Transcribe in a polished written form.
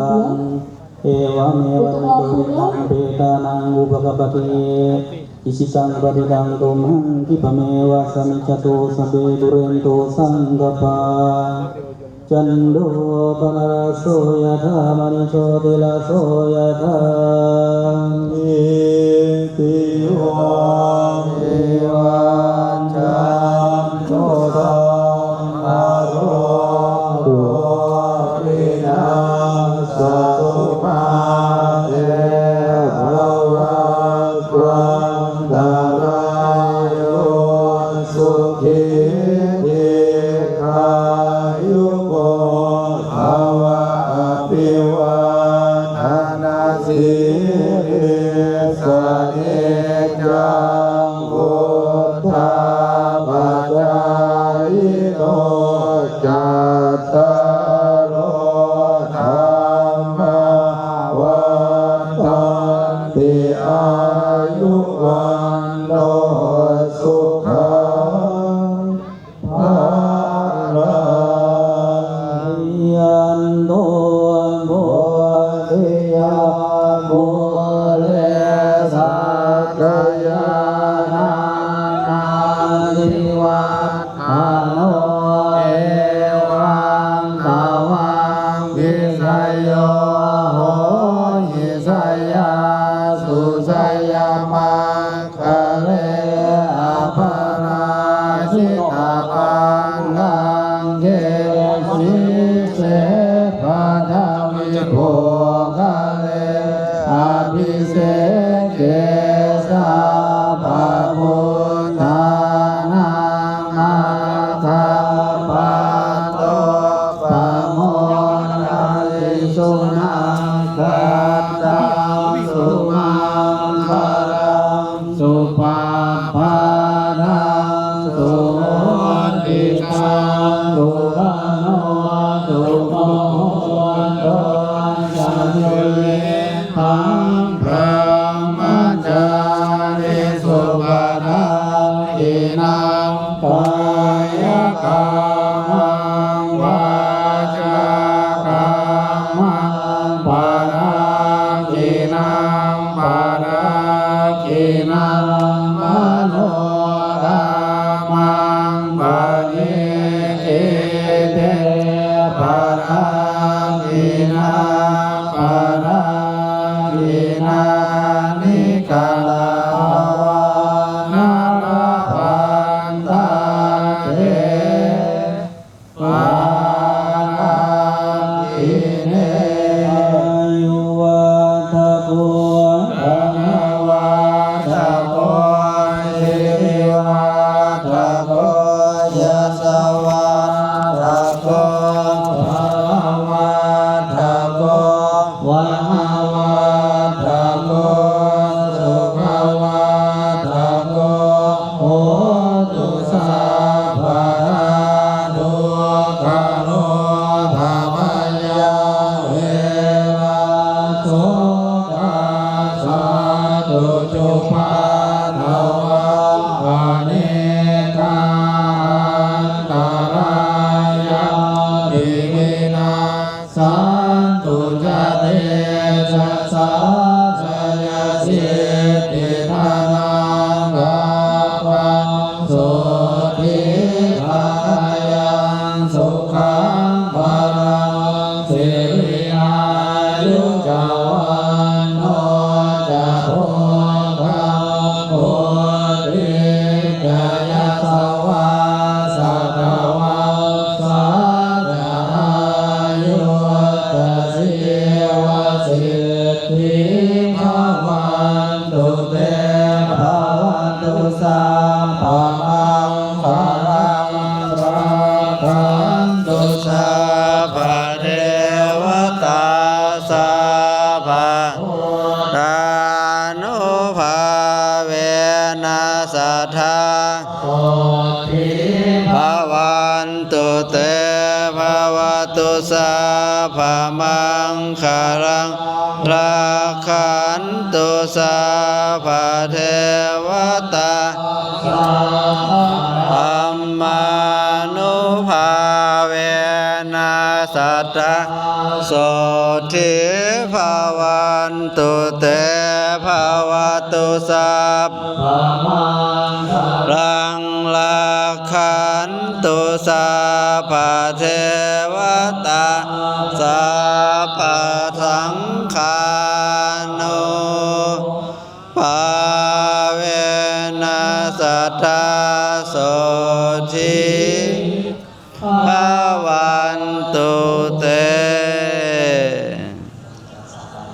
เอวะเมวะเมตุนังเปตานังอุปกปติอิสิตังปฏิตังตุมหังคิปะเมวะสมิจจตุสัพเพปุเรนตุสังกปาจันโดปนรสโสยถามณิโชติลาโสยถาอิติวะเอวันจันโตสัมมาโรตุวินาศตุมาเตภวัตวันตรายโยสุขีทีขายุโกภวะอภิวาทนาสิริสเนจังพุทธาปัจจายโนจัตตารโลธรรมวันตันติอายุวันโนสุขังภาลังยันโตโมทิยาโมเลสักยานานาทิวัฒโนเอวังตวังวิสัยโยโหหิสัยยาสุสัยยามังคะเลอภราชิตาปังนังเกสิเสภะทาวิโภคะเลอภิเสเกสาภะพุทธานังนาคาปัตโตปะโมนาลิสุนังกัตตังสุมังคลังสุปาปานังสุโหติกังสุขโนสุโมโหตุสัญญเยหังพระมจาริสุปทาอินังกายกรรมังวาจากรรมังปาราคินังปาราคินังมโนรัมมังปานิทิเตปาราคินังปาราคินานิกาลาวานาลาปันตาเตปาราคิเนอายุวัฏโกธนวัฏโกสิริวัฏโกยสวัฏโกภววัฏโกวหวัฏโกสุขวัฏโกโหตุสัพพะทุกขโนภวยังเวนะโสกาสาธุจุปัฏฐวังอเนกาตรายะปิวินาสันตุจเตชะสาชยสิทธิธานังกาปังสุทิภายังสุขังภาลังสิริอายุจวันโนจะโภคังโพธิกายสวาสัตวังสาธายุตสิวสิทธิภาวันตุเตภาวันตุสัมภะมังภาลังรักขันตุสัพพะเทวตาสัพพะทานุภาเวนัสสทธาภวันตุเตภวตุสัพพะมังคลังรักขันตุสัพพะเทวตาธัมมานุภาเวนัส สัทธาโสทิภาวันตุเตภาวตุสัพรังลักขันตุสัพพะเทวตาสัพพะสังฆานุภาเวนัสสัทธาโสทิ